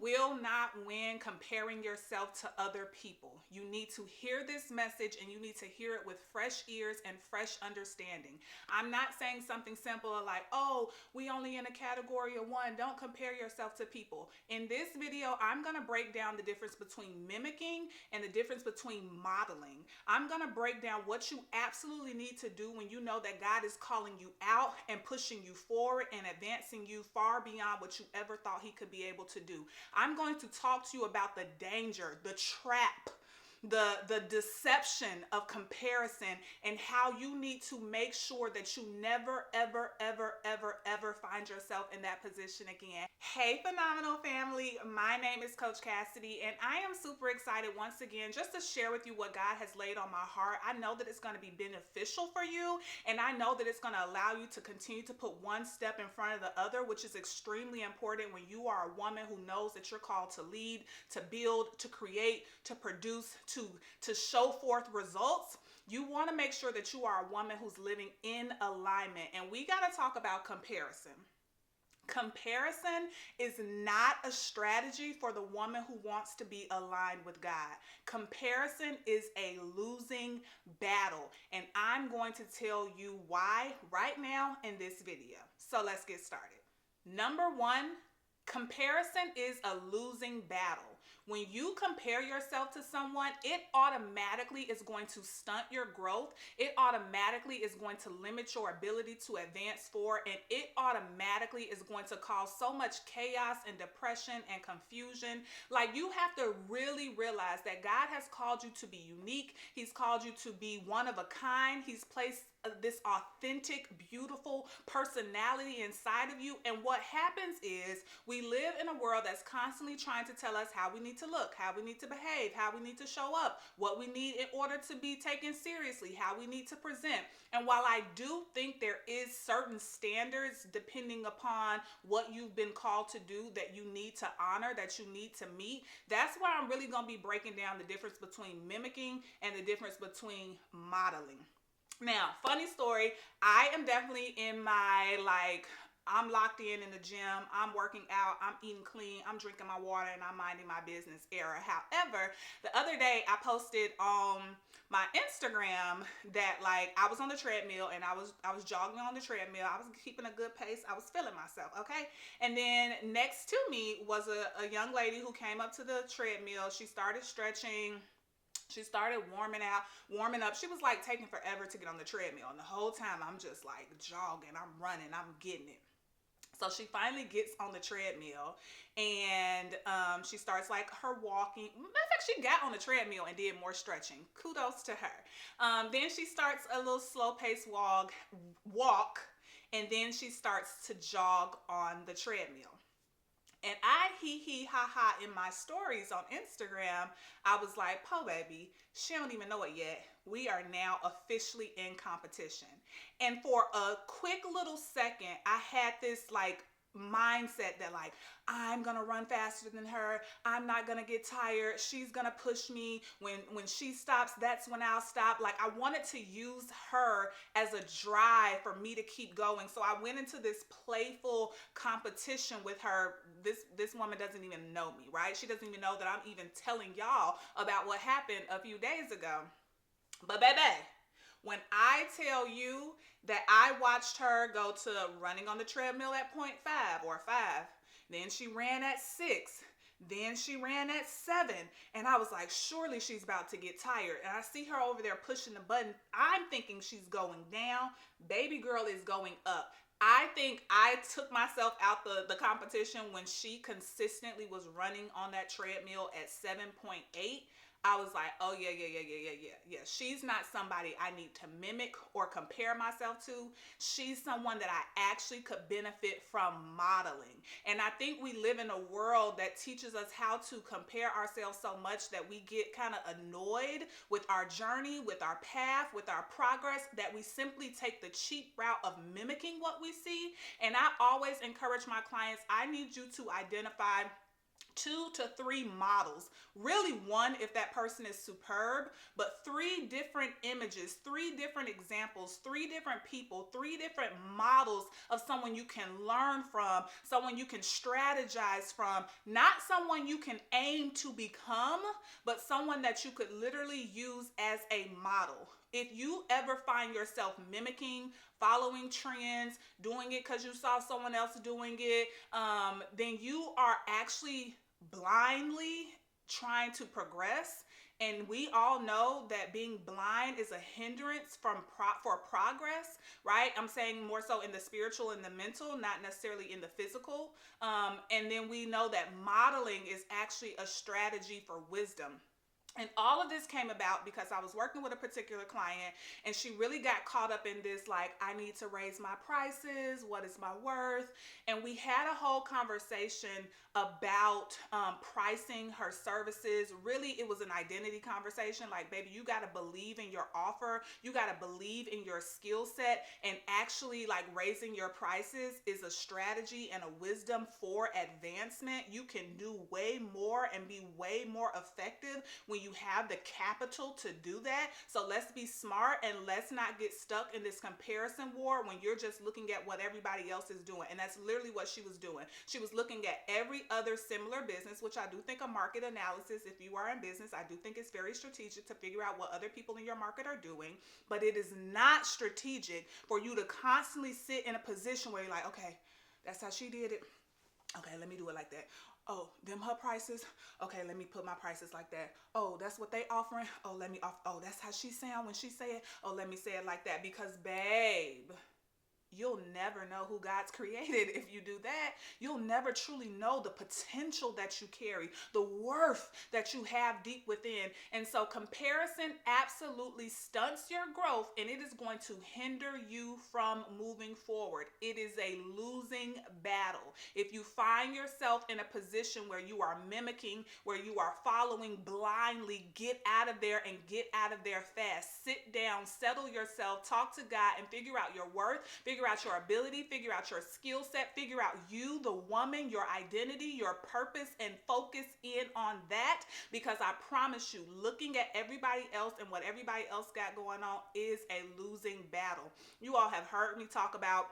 will not win comparing yourself to other people. You need to hear this message and you need to hear it with fresh ears and fresh understanding. I'm not saying something simple like, oh, we only in a category of one. Don't compare yourself to people. In this video, I'm going to break down the difference between mimicking and the difference between modeling. I'm going to break down what you absolutely need to do when you know that God is calling you out and pushing you forward and advancing you far beyond what you ever thought he could be able to do. I'm going to talk to you about the danger, the trap, the deception of comparison, and how you need to make sure that you never, ever find yourself in that position again. Hey, phenomenal family. My name is Coach Cassidy, and I am super excited once again just to share with you what God has laid on my heart. I know that it's going to be beneficial for you, and I know that it's going to allow you to continue to put one step in front of the other, which is extremely important when you are a woman who knows that you're called to lead, to build, to create, to produce, to show forth results. You want to make sure that you are a woman who's living in alignment. And we got to talk about comparison. Comparison is not a strategy for the woman who wants to be aligned with God. Comparison is a losing battle, and I'm going to tell you why right now in this video. So let's get started. Number one, comparison is a losing battle. When you compare yourself to someone, it automatically is going to stunt your growth. It automatically is going to limit your ability to advance forward, and it automatically is going to cause so much chaos and depression and confusion. Like, you have to really realize that God has called you to be unique. He's called you to be one of a kind. He's placed this authentic, beautiful personality inside of you. And what happens is we live in a world that's constantly trying to tell us how we need to look, how we need to behave, how we need to show up, what we need in order to be taken seriously, how we need to present. And while I do think there is certain standards depending upon what you've been called to do that you need to honor, that you need to meet, that's why I'm really going to be breaking down the difference between mimicking and the difference between modeling. Now, funny story, I am definitely in my, I'm locked in the gym, I'm working out, I'm eating clean, I'm drinking my water, and I'm minding my business era. However, the other day I posted on my Instagram that I was on the treadmill and I was jogging on the treadmill. I was keeping a good pace. I was feeling myself, okay? And then next to me was a young lady who came up to the treadmill. She started stretching. She started warming up. She was taking forever to get on the treadmill. And the whole time I'm just jogging, I'm running, I'm getting it. So she finally gets on the treadmill and she starts her walking. Matter of fact, she got on the treadmill and did more stretching. Kudos to her. Then she starts a little slow pace walk, and then she starts to jog on the treadmill. And I ha in my stories on Instagram, I was like, po baby, she don't even know it yet. We are now officially in competition. And for a quick little second, I had this mindset that I'm gonna run faster than her. I'm not gonna get tired. She's gonna push me. When she stops, that's when I'll stop. I wanted to use her as a drive for me to keep going. So I went into this playful competition with her. This woman doesn't even know me, right? She doesn't even know that I'm even telling y'all about what happened a few days ago. But baby, when I tell you that I watched her go to running on the treadmill at 0.5 or 5, then she ran at 6, then she ran at 7, and I was like, surely she's about to get tired. And I see her over there pushing the button. I'm thinking she's going down. Baby girl is going up. I think I took myself out the competition when she consistently was running on that treadmill at 7.8. I was like, oh yeah. She's not somebody I need to mimic or compare myself to. She's someone that I actually could benefit from modeling. And I think we live in a world that teaches us how to compare ourselves so much that we get kind of annoyed with our journey, with our path, with our progress, that we simply take the cheap route of mimicking what we see. And I always encourage my clients, I need you to identify 2 to 3 models, really one if that person is superb, but 3 different images, 3 different examples, 3 different people, 3 different models of someone you can learn from, someone you can strategize from, not someone you can aim to become, but someone that you could literally use as a model. If you ever find yourself mimicking, following trends, doing it because you saw someone else doing it, then you are actually blindly trying to progress. And we all know that being blind is a hindrance for progress, right? I'm saying more so in the spiritual and the mental, not necessarily in the physical. And then we know that modeling is actually a strategy for wisdom. And all of this came about because I was working with a particular client and she really got caught up in this, like, I need to raise my prices. What is my worth? And we had a whole conversation about pricing her services. Really, it was an identity conversation. Like, baby, you got to believe in your offer. You got to believe in your skill set, and actually like raising your prices is a strategy and a wisdom for advancement. You can do way more and be way more effective when you have the capital to do that. So let's be smart and let's not get stuck in this comparison war when you're just looking at what everybody else is doing. And that's literally what she was doing. She was looking at every other similar business, which I do think a market analysis, if you are in business, I do think it's very strategic to figure out what other people in your market are doing. But it is not strategic for you to constantly sit in a position where you're like, okay, that's how she did it. Okay, let me do it like that. Oh, them her prices. Okay, let me put my prices like that. Oh, that's what they offering. Oh, let me off. Oh, that's how she sound when she say it. Oh, let me say it like that. Because babe, you'll never know who God's created if you do that. You'll never truly know the potential that you carry, the worth that you have deep within. And so comparison absolutely stunts your growth, and it is going to hinder you from moving forward. It is a losing battle. If you find yourself in a position where you are mimicking, where you are following blindly, get out of there and get out of there fast. Sit down, settle yourself, talk to God, and figure out your worth, figure out your ability, figure out your skill set, figure out you, the woman, your identity, your purpose, and focus in on that. Because I promise you, looking at everybody else and what everybody else got going on is a losing battle. You all have heard me talk about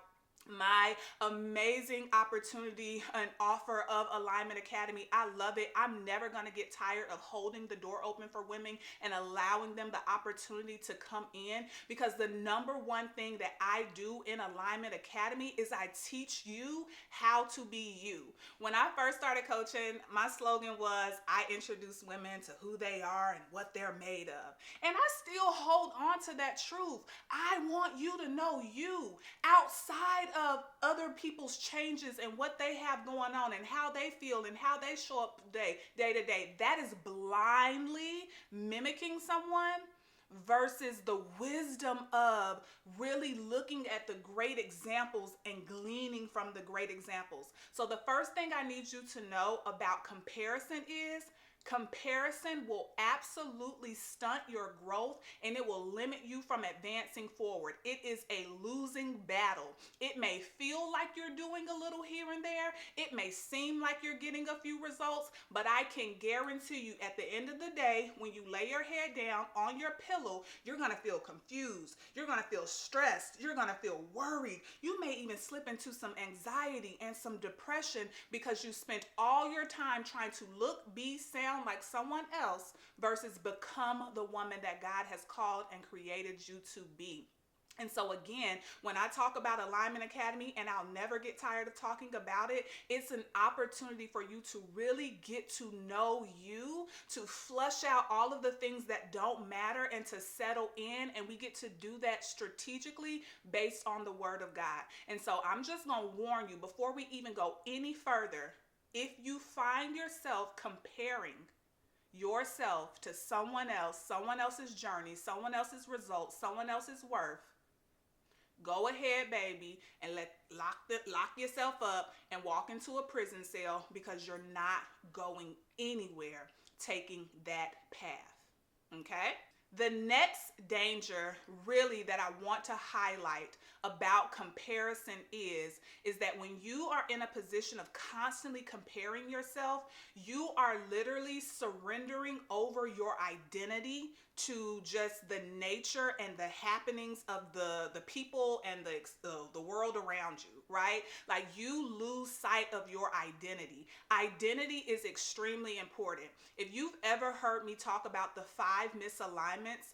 my amazing opportunity and offer of Alignment Academy. I love it. I'm never going to get tired of holding the door open for women and allowing them the opportunity to come in, because the number one thing that I do in Alignment Academy is I teach you how to be you. When I first started coaching, my slogan was, I introduce women to who they are and what they're made of. And I still hold on to that truth. I want you to know you outside of other people's changes and what they have going on and how they feel and how they show up day to day. That is blindly mimicking someone versus the wisdom of really looking at the great examples and gleaning from the great examples. So the first thing I need you to know about comparison is comparison will absolutely stunt your growth, and it will limit you from advancing forward. It is a losing battle. It may feel like you're doing a little here and there. It may seem like you're getting a few results, but I can guarantee you at the end of the day, when you lay your head down on your pillow, you're going to feel confused. You're going to feel stressed. You're going to feel worried. You may even slip into some anxiety and some depression because you spent all your time trying to look, be, sound like someone else versus become the woman that God has called and created you to be. And so again, when I talk about Alignment Academy, and I'll never get tired of talking about it, it's an opportunity for you to really get to know you, to flush out all of the things that don't matter and to settle in. And we get to do that strategically based on the Word of God. And so I'm just going to warn you before we even go any further. If you find yourself comparing yourself to someone else, someone else's journey, someone else's results, someone else's worth, go ahead, baby, and lock yourself up and walk into a prison cell, because you're not going anywhere taking that path. Okay? The next danger really that I want to highlight about comparison is that when you are in a position of constantly comparing yourself, you are literally surrendering over your identity to just the nature and the happenings of the people and the world around you, right? Like you lose sight of your identity. Identity is extremely important. If you've ever heard me talk about the 5 misalignments,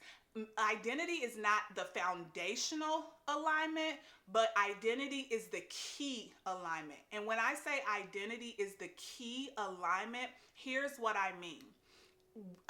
identity is not the foundational alignment, but identity is the key alignment. And when I say identity is the key alignment, here's what I mean.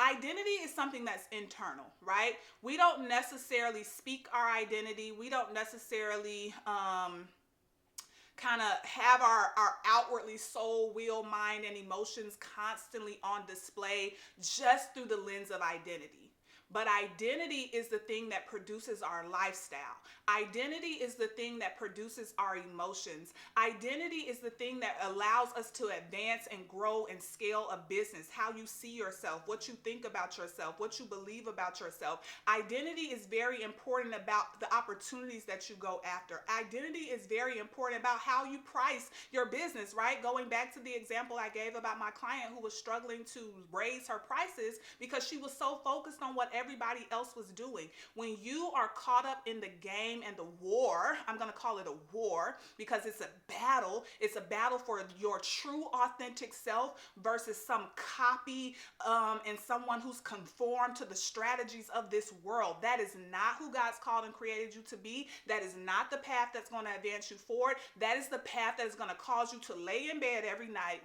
Identity is something that's internal, right? We don't necessarily speak our identity. We don't necessarily kind of have our outwardly soul, will, mind, and emotions constantly on display just through the lens of identity. But identity is the thing that produces our lifestyle. Identity is the thing that produces our emotions. Identity is the thing that allows us to advance and grow and scale a business. How you see yourself, what you think about yourself, what you believe about yourself. Identity is very important about the opportunities that you go after. Identity is very important about how you price your business, right? Going back to the example I gave about my client who was struggling to raise her prices because she was so focused on what everybody else was doing. When you are caught up in the game and the war, I'm going to call it a war because it's a battle. It's a battle for your true authentic self versus some copy and someone who's conformed to the strategies of this world. That is not who God's called and created you to be. That is not the path that's going to advance you forward. That is the path that is going to cause you to lay in bed every night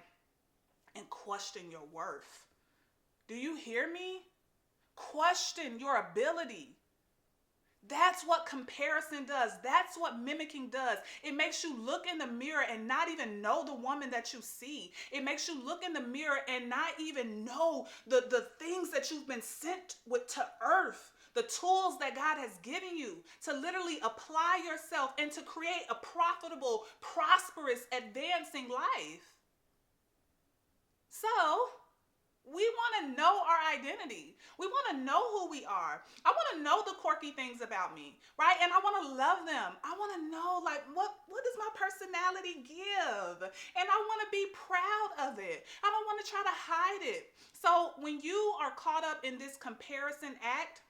and question your worth. Do you hear me? Question your ability. That's what comparison does. That's what mimicking does. It makes you look in the mirror and not even know the woman that you see. It makes you look in the mirror and not even know the things that you've been sent with to earth, the tools that God has given you to literally apply yourself and to create a profitable, prosperous, advancing life. So, we want to know our identity. We want to know who we are. I want to know the quirky things about me, right? And I want to love them. I want to know, like, what does my personality give? And I want to be proud of it. I don't want to try to hide it. So when you are caught up in this comparison act,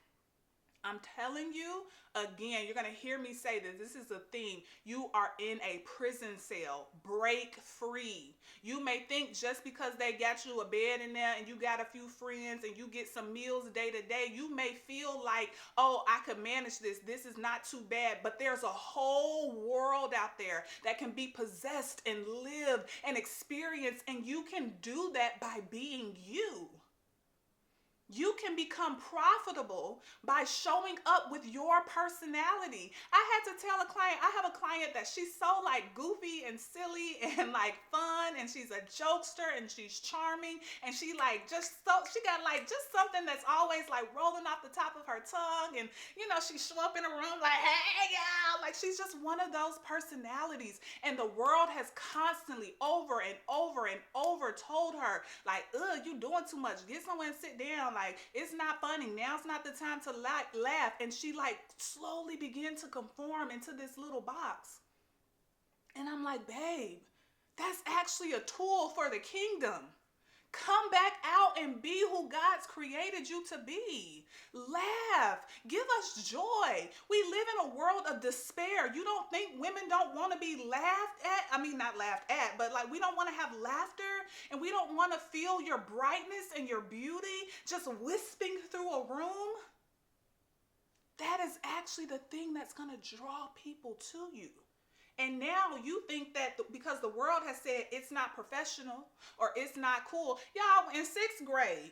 I'm telling you, again, you're going to hear me say that this is a theme. You are in a prison cell. Break free. You may think just because they got you a bed in there and you got a few friends and you get some meals day to day, you may feel like, oh, I could manage this. This is not too bad. But there's a whole world out there that can be possessed and live and experience. And you can do that by being you. You can become profitable by showing up with your personality. I had to tell a client, I have a client that she's so like goofy and silly and like fun, and she's a jokester and she's charming, and she like just so she got like just something that's always like rolling off the top of her tongue, and you know she show up in a room like, hey y'all, like she's just one of those personalities, and the world has constantly over and over and over told her like, you doing too much, get somewhere and sit down. Like, it's not funny. Now's not the time to laugh. And she like slowly began to conform into this little box. And I'm like, babe, that's actually a tool for the kingdom. Come back out and be who God's created you to be. Laugh. Give us joy. We live in a world of despair. You don't think women don't want to be laughed at? I mean, not laughed at, but like we don't want to have laughter, and we don't want to feel your brightness and your beauty just wisping through a room. That is actually the thing that's going to draw people to you. And now you think that because the world has said it's not professional or it's not cool. Y'all, in 6th grade,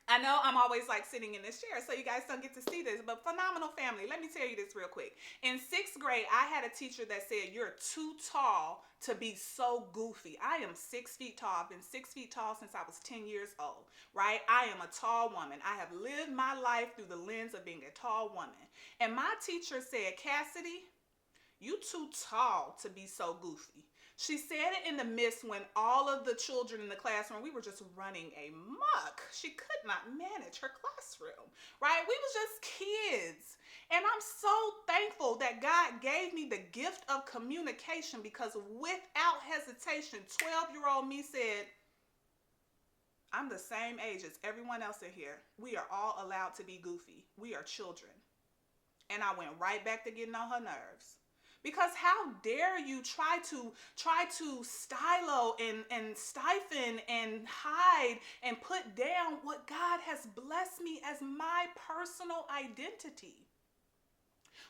I know I'm always like sitting in this chair, so you guys don't get to see this, but phenomenal family. Let me tell you this real quick. In 6th grade, I had a teacher that said, you're too tall to be so goofy. I am 6 feet tall. I've been 6 feet tall since I was 10 years old, right? I am a tall woman. I have lived my life through the lens of being a tall woman. And my teacher said, Cassidy, you too tall to be so goofy. She said it in the midst when all of the children in the classroom, we were just running amok. She could not manage her classroom, right? We was just kids. And I'm so thankful that God gave me the gift of communication, because without hesitation, 12-year-old me said, I'm the same age as everyone else in here. We are all allowed to be goofy. We are children. And I went right back to getting on her nerves. Because how dare you try to stylo and stifle and hide and put down what God has blessed me as my personal identity.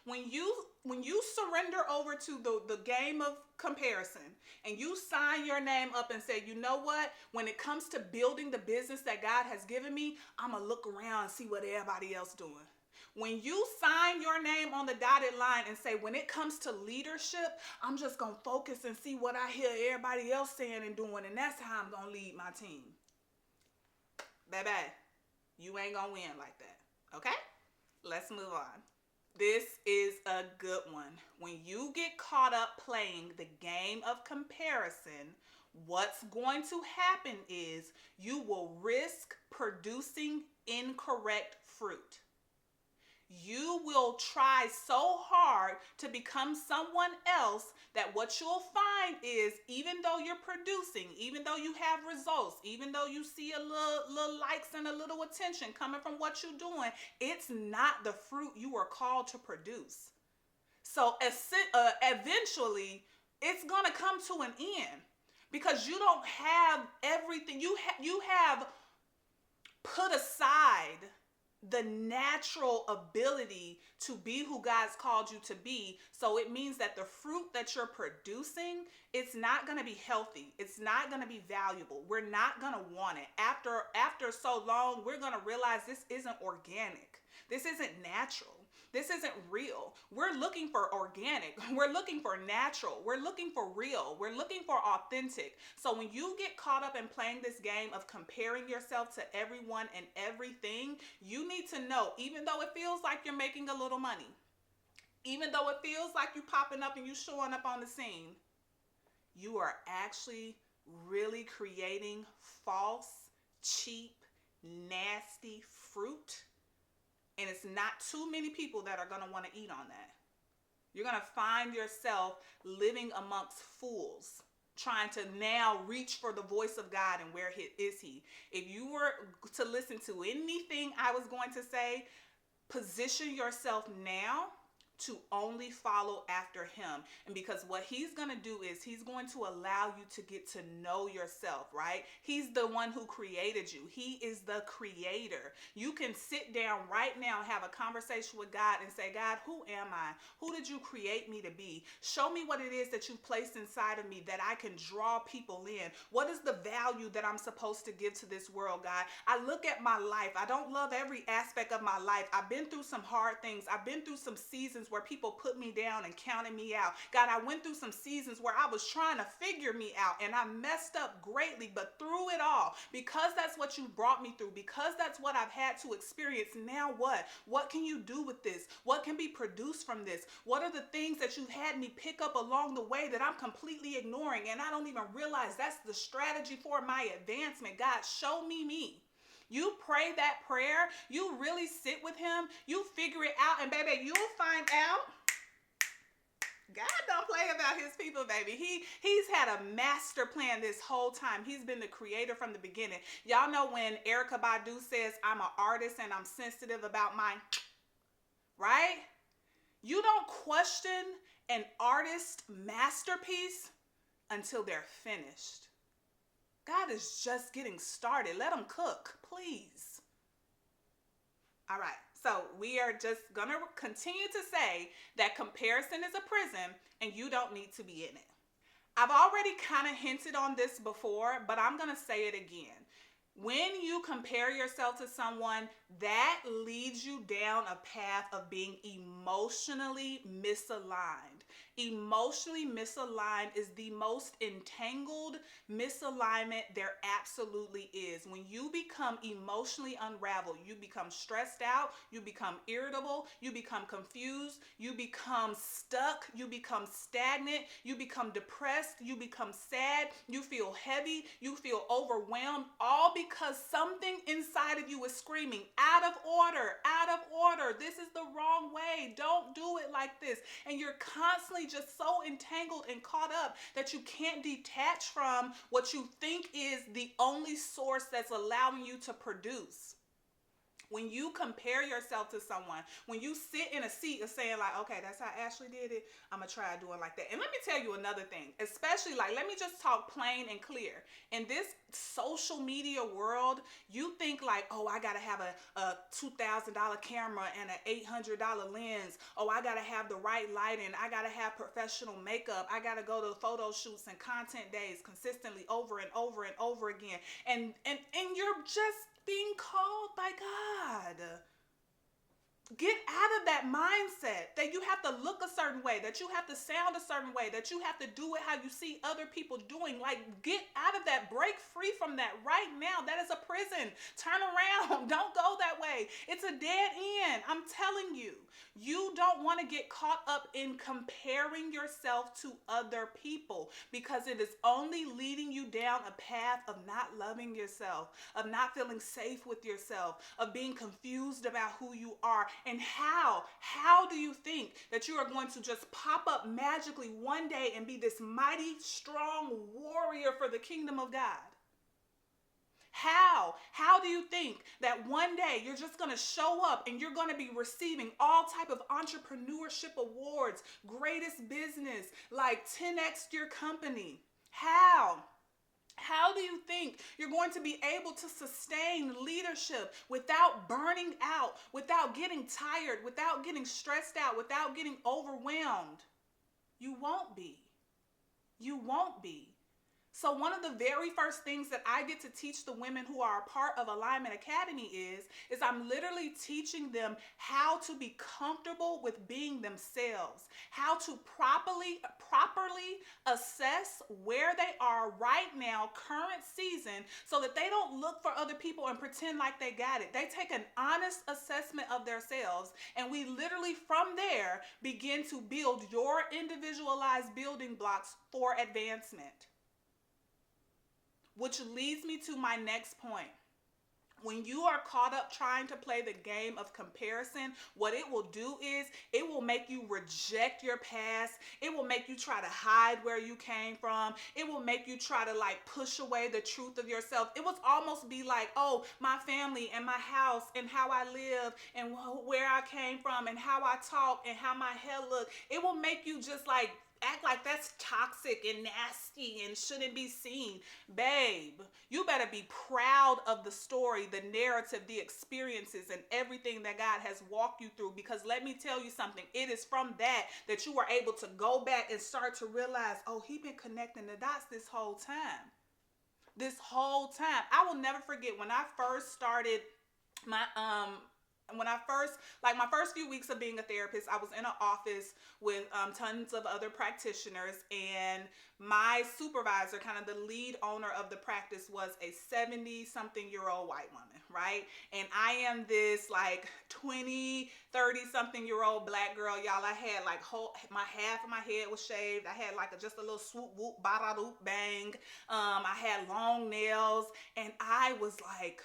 When you surrender over to the game of comparison and you sign your name up and say, you know what, when it comes to building the business that God has given me, I'm going to look around and see what everybody else doing. When you sign your name on the dotted line and say, when it comes to leadership, I'm just going to focus and see what I hear everybody else saying and doing, and that's how I'm going to lead my team. Baby, you ain't going to win like that, okay? Let's move on. This is a good one. When you get caught up playing the game of comparison, what's going to happen is you will risk producing incorrect fruit. You will try so hard to become someone else that what you'll find is, even though you're producing, even though you have results, even though you see a little likes and a little attention coming from what you're doing, it's not the fruit you are called to produce. So eventually, it's going to come to an end, because you don't have everything. You have put aside the natural ability to be who God's called you to be. So it means that the fruit that you're producing, it's not going to be healthy. It's not going to be valuable. We're not going to want it. After so long, we're going to realize this isn't organic. This isn't natural. This isn't real. We're looking for organic. We're looking for natural. We're looking for real. We're looking for authentic. So when you get caught up in playing this game of comparing yourself to everyone and everything, you need to know, even though it feels like you're making a little money, even though it feels like you popping up and you showing up on the scene, you are actually really creating false, cheap, nasty fruit. And it's not too many people that are going to want to eat on that. You're going to find yourself living amongst fools, trying to now reach for the voice of God, and where is he? If you were to listen to anything I was going to say, position yourself now to only follow after him. And because what he's going to do is he's going to allow you to get to know yourself, right? He's the one who created you. He is the creator. You can sit down right now, have a conversation with God and say, God, who am I? Who did you create me to be? Show me what it is that you've placed inside of me that I can draw people in. What is the value that I'm supposed to give to this world, God? I look at my life. I don't love every aspect of my life. I've been through some hard things. I've been through some seasons where people put me down and counted me out. God, I went through some seasons where I was trying to figure me out and I messed up greatly, but through it all, because that's what you brought me through, because that's what I've had to experience, now what? What can you do with this? What can be produced from this? What are the things that you've had me pick up along the way that I'm completely ignoring and I don't even realize that's the strategy for my advancement? God, show me. You pray that prayer, you really sit with him, you figure it out, and baby, you'll find out God don't play about his people, baby. He's had a master plan this whole time. He's been the creator from the beginning. Y'all know when Erykah Badu says, I'm an artist and I'm sensitive about mine, right? You don't question an artist's masterpiece until they're finished. God is just getting started. Let him cook, please. All right. So we are just going to continue to say that comparison is a prison and you don't need to be in it. I've already kind of hinted on this before, but I'm going to say it again. When you compare yourself to someone, that leads you down a path of being emotionally misaligned. Emotionally misaligned is the most entangled misalignment there absolutely is. When you become emotionally unraveled, you become stressed out, you become irritable, you become confused, you become stuck, you become stagnant, you become depressed, you become sad, you feel heavy, you feel overwhelmed, all because something inside of you is screaming, out of order, out of order. This is the wrong way. Don't do it like this. And you're constantly just so entangled and caught up that you can't detach from what you think is the only source that's allowing you to produce. When you compare yourself to someone, when you sit in a seat of saying like, okay, that's how Ashley did it, I'm gonna try doing like that. And let me tell you another thing, especially like, let me just talk plain and clear. In this social media world, you think like, oh, I gotta have a $2,000 camera and an $800 lens. Oh, I gotta have the right lighting. I gotta have professional makeup. I gotta go to photo shoots and content days consistently over and over and over again. And you're just being called by God. Get out of that mindset that you have to look a certain way, that you have to sound a certain way, that you have to do it how you see other people doing. Like, get out of that. Break free from that right now. That is a prison. Turn around. Don't go that way. It's a dead end. I'm telling you. You don't want to get caught up in comparing yourself to other people, because it is only leading you down a path of not loving yourself, of not feeling safe with yourself, of being confused about who you are. And how do you think that you are going to just pop up magically one day and be this mighty, strong warrior for the kingdom of God? How do you think that one day you're just going to show up and you're going to be receiving all type of entrepreneurship awards, greatest business, like 10x your company? How do you think you're going to be able to sustain leadership without burning out, without getting tired, without getting stressed out, without getting overwhelmed? You won't be. You won't be. So one of the very first things that I get to teach the women who are a part of Alignment Academy is I'm literally teaching them how to be comfortable with being themselves, how to properly assess where they are right now, current season, so that they don't look for other people and pretend like they got it. They take an honest assessment of themselves, and we literally from there begin to build your individualized building blocks for advancement. Which leads me to my next point. When you are caught up trying to play the game of comparison, what it will do is it will make you reject your past. It will make you try to hide where you came from. It will make you try to like push away the truth of yourself. It will almost be like, oh, my family and my house and how I live and where I came from and how I talk and how my hair look. It will make you just like act like that's toxic and nasty and shouldn't be seen. Babe, you better be proud of the story, the narrative, the experiences, and everything that God has walked you through. Because let me tell you something, it is from that you are able to go back and start to realize, oh, he's been connecting the dots this whole time. This whole time. I will never forget when I first started my my first few weeks of being a therapist, I was in an office with tons of other practitioners, and my supervisor, kind of the lead owner of the practice, was a 70-something-year-old white woman, right? And I am this like 20, 30-something-year-old black girl, y'all. I had like half of my head was shaved. I had like just a little swoop whoop bada doop bang. I had long nails, and I was like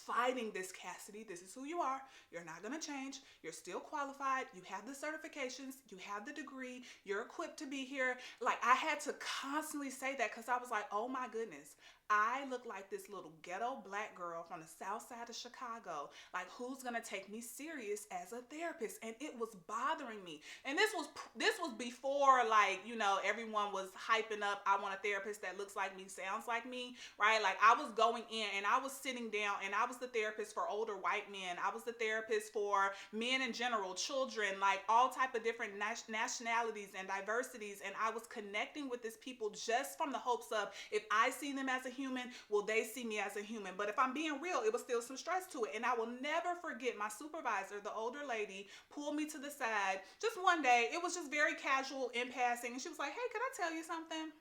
fighting this. Cassidy, this is who you are. You're not going to change. You're still qualified. You have the certifications. You have the degree. You're equipped to be here. Like, I had to constantly say that because I was like, oh my goodness, I look like this little ghetto black girl from the south side of Chicago. Like, who's going to take me serious as a therapist? And it was bothering me. And this was before, like, you know, everyone was hyping up, I want a therapist that looks like me, sounds like me, right? Like, I was going in and I was sitting down and I was the therapist for older white men. I was the therapist for men in general, children, like all type of different nationalities and diversities. And I was connecting with these people just from the hopes of, if I see them as a human, will they see me as a human? But if I'm being real, it was still some stress to it. And I will never forget my supervisor, the older lady, pulled me to the side just one day. It was just very casual in passing. And she was like, hey, can I tell you something?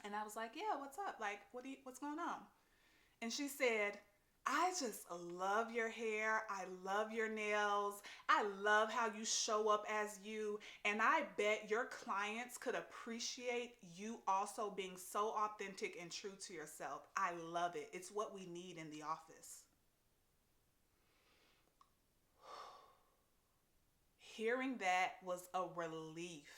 And I was like, yeah, what's up? Like, what's going on? And she said, I just love your hair. I love your nails. I love how you show up as you. And I bet your clients could appreciate you also being so authentic and true to yourself. I love it. It's what we need in the office. Hearing that was a relief.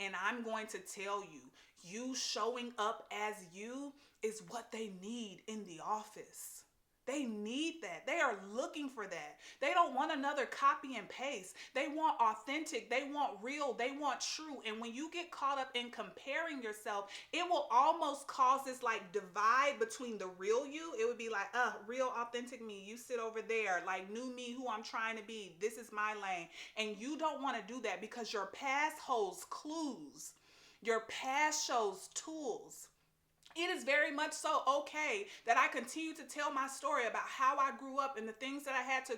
And I'm going to tell you, you showing up as you is what they need in the office. They need that. They are looking for that. They don't want another copy and paste. They want authentic. They want real. They want true. And when you get caught up in comparing yourself, it will almost cause this like divide between the real you. It would be like, real authentic me. You sit over there, like new me, who I'm trying to be. This is my lane. And you don't want to do that because your past holds clues. Your past shows tools. It is very much so okay that I continue to tell my story about how I grew up and the things that I had to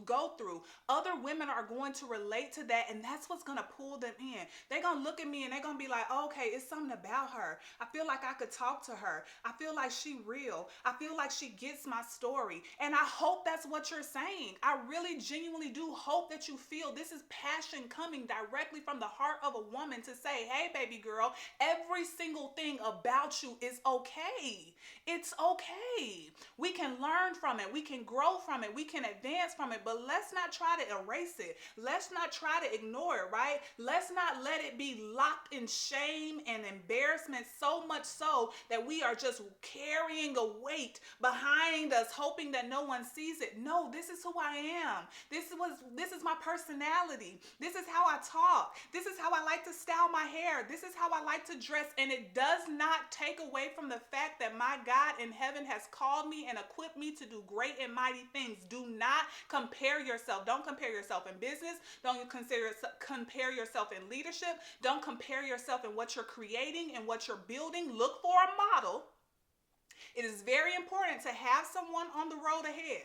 go through. Other women are going to relate to that, and that's what's going to pull them in. They're going to look at me and they're going to be like, oh, okay, it's something about her. I feel like I could talk to her. I feel like she real. I feel like she gets my story. And I hope that's what you're saying. I really genuinely do hope that you feel this is passion coming directly from the heart of a woman to say, hey, baby girl, every single thing about you is okay. It's okay. We can learn from it. We can grow from it. We can advance from it, but let's not try to erase it. Let's not try to ignore it, right? Let's not let it be locked in shame and embarrassment, so much so that we are just carrying a weight behind us, hoping that no one sees it. No, this is who I am. This is my personality. This is how I talk. This is how I like to style my hair. This is how I like to dress, and it does not take away from the fact that my God in heaven has called me and equipped me to do great and mighty things. Do not compare yourself. Don't compare yourself in business. Don't compare yourself in leadership. Don't compare yourself in what you're creating and what you're building. Look for a model. It is very important to have someone on the road ahead.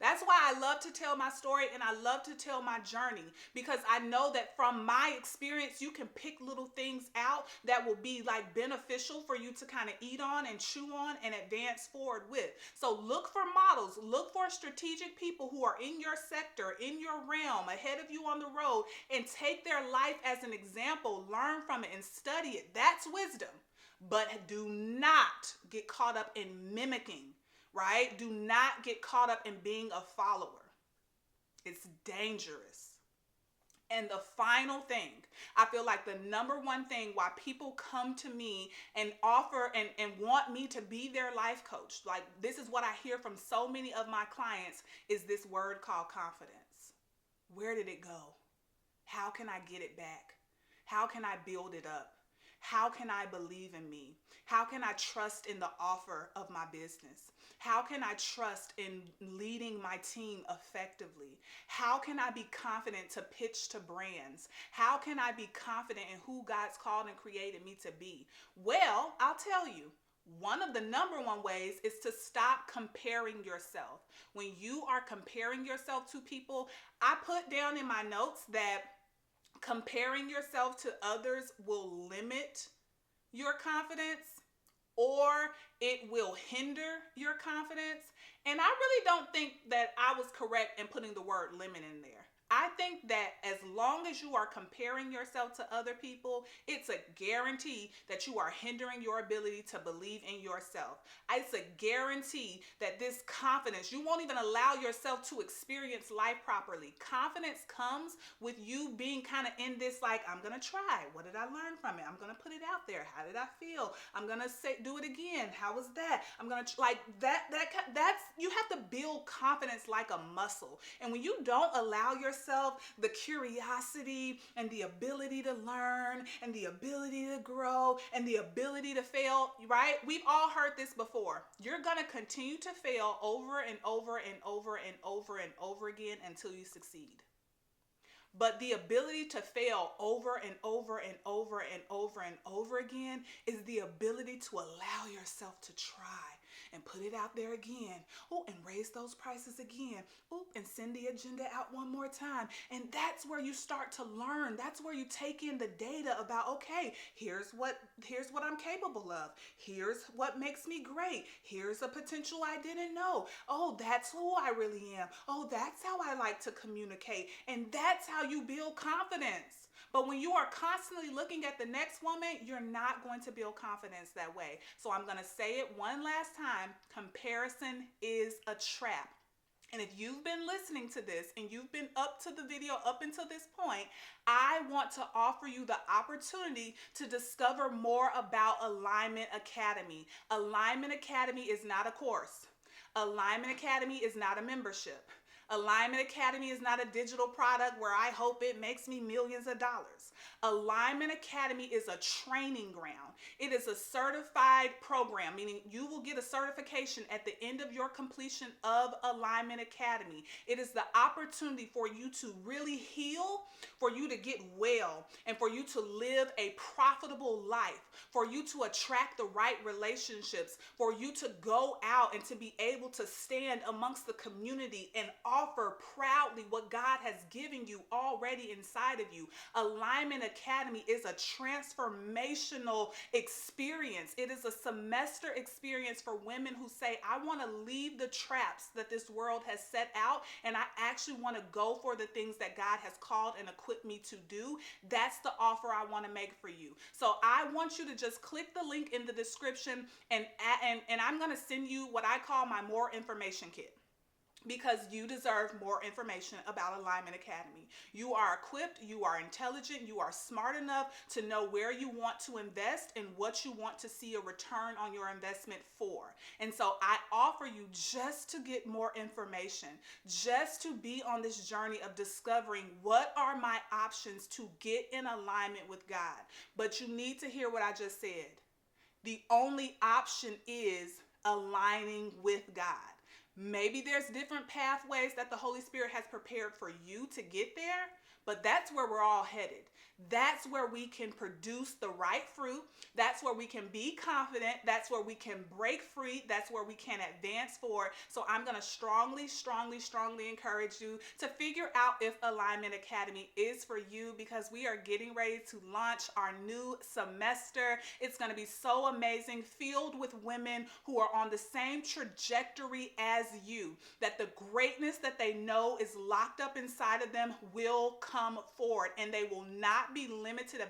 That's why I love to tell my story and I love to tell my journey, because I know that from my experience, you can pick little things out that will be like beneficial for you to kind of eat on and chew on and advance forward with. So look for models, look for strategic people who are in your sector, in your realm, ahead of you on the road, and take their life as an example, learn from it and study it. That's wisdom. But do not get caught up in mimicking, right? Do not get caught up in being a follower. It's dangerous. And the final thing, I feel like the number one thing why people come to me and offer and want me to be their life coach, like this is what I hear from so many of my clients, is this word called confidence. Where did it go? How can I get it back? How can I build it up? How can I believe in me? How can I trust in the offer of my business? How can I trust in leading my team effectively? How can I be confident to pitch to brands? How can I be confident in who God's called and created me to be? Well, I'll tell you, one of the number one ways is to stop comparing yourself. When you are comparing yourself to people, I put down in my notes that comparing yourself to others will limit your confidence, or it will hinder your confidence. And I really don't think that I was correct in putting the word limit in there. I think that as long as you are comparing yourself to other people, it's a guarantee that you are hindering your ability to believe in yourself. It's a guarantee that this confidence, you won't even allow yourself to experience life properly. Confidence comes with you being kind of in this, like, I'm going to try. What did I learn from it? I'm going to put it out there. How did I feel? I'm going to do it again. How was that? I'm going to like that's, you have to build confidence like a muscle. And when you don't allow yourself the curiosity and the ability to learn and the ability to grow and the ability to fail, right? We've all heard this before. You're going to continue to fail over and over and over and over and over again until you succeed. But the ability to fail over and over and over and over and over again is the ability to allow yourself to try. and put it out there again. Oh, and raise those prices again. Oh, and send the agenda out one more time. And that's where you start to learn. That's where you take in the data about, okay, here's what I'm capable of. Here's what makes me great. Here's a potential I didn't know. Oh, that's who I really am. Oh, that's how I like to communicate. And that's how you build confidence. But when you are constantly looking at the next woman, you're not going to build confidence that way. So I'm going to say it one last time. Comparison is a trap. And if you've been listening to this and you've been up to the video up until this point, I want to offer you the opportunity to discover more about Alignment Academy. Alignment Academy is not a course. Alignment Academy is not a membership. Alignment Academy is not a digital product where I hope it makes me millions of dollars. Alignment Academy is a training ground. It is a certified program, meaning you will get a certification at the end of your completion of Alignment Academy. It is the opportunity for you to really heal, for you to get well, and for you to live a profitable life, for you to attract the right relationships, for you to go out and to be able to stand amongst the community and offer proudly what God has given you already inside of you. Alignment Academy is a transformational experience. It is a semester experience for women who say, I want to leave the traps that this world has set out, and I actually want to go for the things that God has called and equipped me to do. That's the offer I want to make for you. So I want you to just click the link in the description, and I'm going to send you what I call my more information kit, because you deserve more information about Alignment Academy. You are equipped, you are intelligent, you are smart enough to know where you want to invest and what you want to see a return on your investment for. And so I offer you, just to get more information, just to be on this journey of discovering what are my options to get in alignment with God. But you need to hear what I just said. The only option is aligning with God. Maybe there's different pathways that the Holy Spirit has prepared for you to get there, but that's where we're all headed. That's where we can produce the right fruit. That's where we can be confident. That's where we can break free. That's where we can advance forward. So I'm going to strongly encourage you to figure out if Alignment Academy is for you, because we are getting ready to launch our new semester. It's going to be so amazing, filled with women who are on the same trajectory as you, that the greatness that they know is locked up inside of them will come forward, and they will not be limited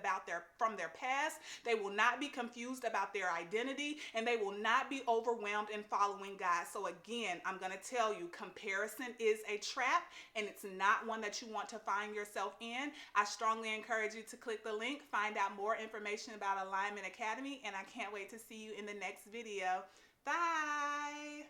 from their past. They will not be confused about their identity, and they will not be overwhelmed in following God. So again, I'm going to tell you, comparison is a trap, and it's not one that you want to find yourself in. I strongly encourage you to click the link, find out more information about Alignment Academy, and I can't wait to see you in the next video. Bye.